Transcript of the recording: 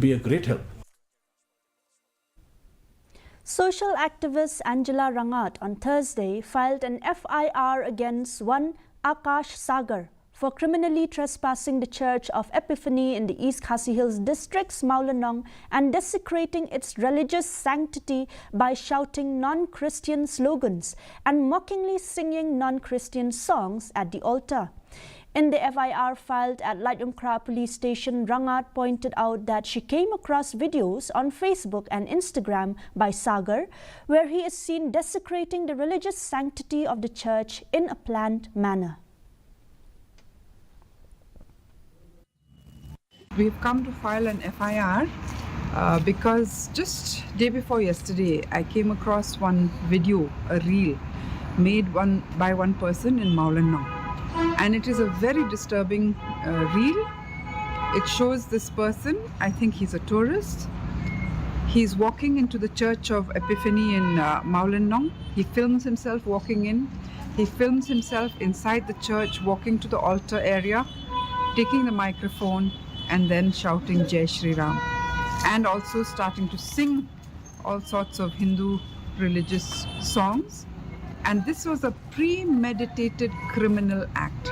be a great help. Social activist Angela Rangat on Thursday filed an FIR against one Akash Sagar for criminally trespassing the Church of Epiphany in the East Khasi Hills district's Mawlynnong and desecrating its religious sanctity by shouting non-Christian slogans and mockingly singing non-Christian songs at the altar. In the FIR filed at Lightumkra police station, Rangat pointed out that she came across videos on Facebook and Instagram by Sagar, where he is seen desecrating the religious sanctity of the church in a planned manner. We've come to file an FIR because just day before yesterday, I came across one video, a reel, made by one person in Mawlynnong. And it is a very disturbing reel. It shows this person, I think he's a tourist. He's walking into the Church of Epiphany in Mawlynnong. He films himself walking in. He films himself inside the church, walking to the altar area, taking the microphone and then shouting Jai Shri Ram. And also starting to sing all sorts of Hindu religious songs. And this was a premeditated criminal act.